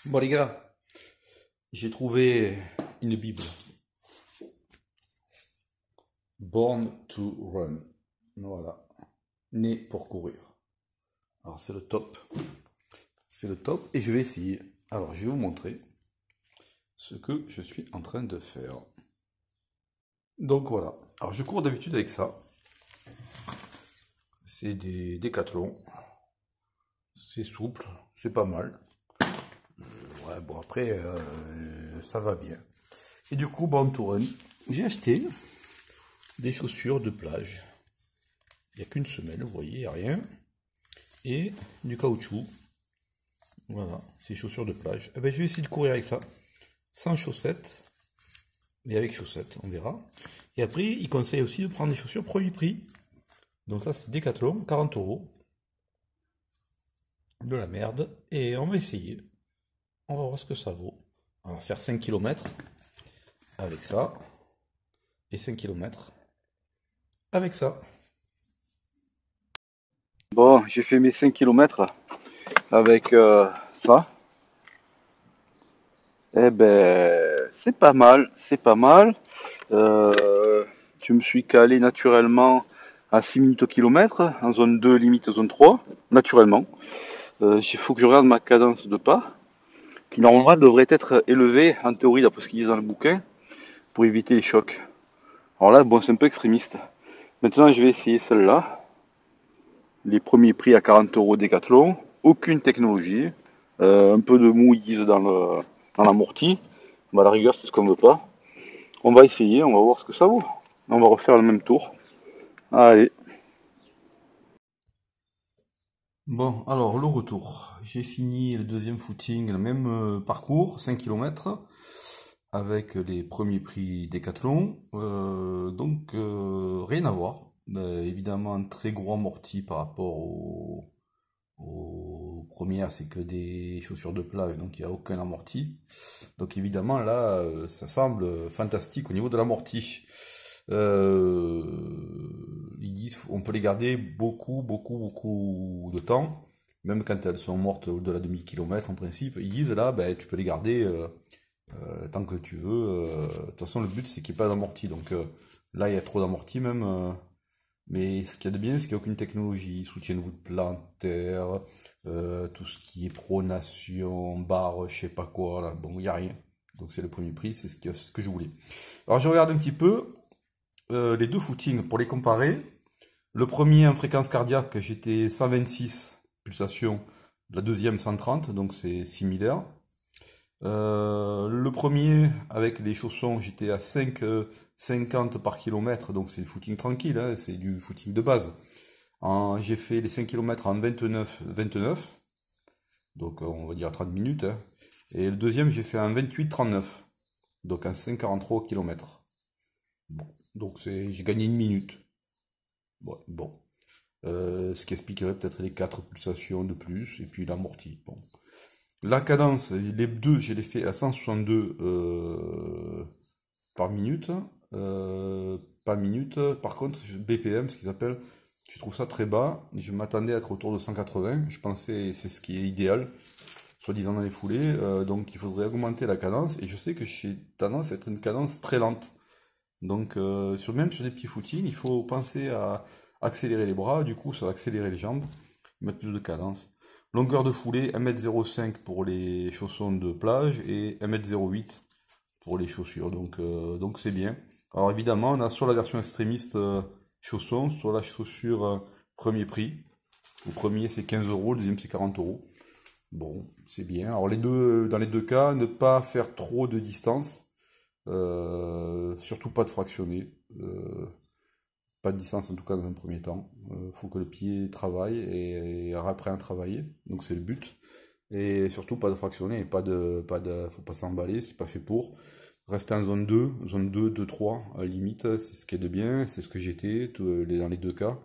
Bon les gars, j'ai trouvé une Bible. Born to Run. Voilà. Né pour courir. Alors c'est le top. C'est le top et je vais essayer. Alors je vais vous montrer ce que je suis en train de faire. Donc voilà. Alors je cours d'habitude avec ça. C'est des Décathlon. C'est souple, c'est pas mal. Ouais, bon après, ça va bien. Et du coup, Born to Run, j'ai acheté des chaussures de plage. Il n'y a qu'une semelle, vous voyez, il n'y a rien. Et du caoutchouc. Voilà, ces chaussures de plage. Eh ben, je vais essayer de courir avec ça. Sans chaussettes. Et avec chaussettes, on verra. Et après, il conseille aussi de prendre des chaussures premier prix. Donc ça, c'est Decathlon, 40 euros. De la merde. Et on va essayer. On va voir ce que ça vaut. On va faire 5 km avec ça. Et 5 km avec ça. Bon, j'ai fait mes 5 kilomètres avec ça. Eh ben, c'est pas mal, c'est pas mal. Je me suis calé naturellement à 6 minutes au kilomètre, en zone 2, limite zone 3, naturellement. Il faut que je regarde ma cadence de pas, qui normalement devrait être élevée, en théorie, d'après ce qu'ils disent dans le bouquin, pour éviter les chocs. Alors là, bon, c'est un peu extrémiste. Maintenant, je vais essayer celle-là. Les premiers prix à 40 euros Décathlon, aucune technologie, un peu de mou ils disent dans l'amorti, bah, à la rigueur c'est ce qu'on veut pas. On va essayer, on va voir ce que ça vaut. On va refaire le même tour. Allez. Bon, alors le retour. J'ai fini le deuxième footing, le même parcours, 5 km, avec les premiers prix Décathlon. Rien à voir. Évidemment, un très gros amorti par rapport aux premières, c'est que des chaussures de plage, donc il n'y a aucun amorti. Donc évidemment, là, ça semble fantastique au niveau de l'amorti. Euh, Ils disent on peut les garder beaucoup de temps, même quand elles sont mortes au-delà de 1000 km en principe. Ils disent là, ben, tu peux les garder tant que tu veux. De toute façon, le but c'est qu'il n'y ait pas d'amorti. Donc là, il y a trop d'amorti même. Mais ce qu'il y a de bien, c'est qu'il n'y a aucune technologie, soutien de voûte plantaire, tout ce qui est pronation, barre, je sais pas quoi, là. Bon, il n'y a rien. Donc c'est le premier prix, c'est ce que je voulais. Alors je regarde un petit peu les deux footings pour les comparer. Le premier en fréquence cardiaque, j'étais 126 pulsations, la deuxième 130, donc c'est similaire. Le premier, avec les chaussons, j'étais à 5,50 par kilomètre, donc c'est du footing tranquille, hein, c'est du footing de base. J'ai fait les 5 km en 29, donc on va dire 30 minutes. Hein. Et le deuxième, j'ai fait en 28,39, donc en 5,43 km. Bon, donc j'ai gagné une minute. Ouais, bon. Ce qui expliquerait peut-être les 4 pulsations de plus, et puis l'amorti. Bon. La cadence, les deux, je les fait à 162 par minute. Par minute. Par contre, BPM, ce qu'ils appellent, je trouve ça très bas. Je m'attendais à être autour de 180. Je pensais c'est ce qui est idéal, soi-disant dans les foulées. Donc il faudrait augmenter la cadence. Et je sais que j'ai tendance à être une cadence très lente. Donc même sur des petits footings, il faut penser à accélérer les bras. Du coup, ça va accélérer les jambes, mettre plus de cadence. Longueur de foulée 1,05 m pour les chaussons de plage et 1,08 m pour les chaussures. Donc c'est bien. Alors évidemment, on a soit la version extrémiste chausson, soit la chaussure premier prix. Le premier c'est 15 euros, le deuxième c'est 40 euros. Bon, c'est bien. Alors dans les deux cas, ne pas faire trop de distance. Surtout pas de fractionner. Pas de distance en tout cas dans un premier temps. Faut que le pied travaille et après à travailler. Donc c'est le but. Et surtout pas de fractionner et faut pas s'emballer, c'est pas fait pour. Rester en zone 2, 2, 3, à la limite, c'est ce qui est de bien, c'est ce que j'étais dans les deux cas.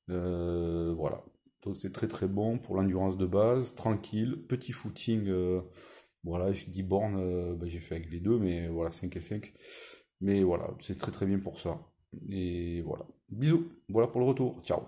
Voilà. Donc c'est très très bon pour l'endurance de base, tranquille, petit footing. Voilà, j'ai dit bornes, j'ai fait avec les deux, mais voilà, 5 et 5. Mais voilà, c'est très très bien pour ça. Et voilà. Bisous, voilà pour le retour. Ciao.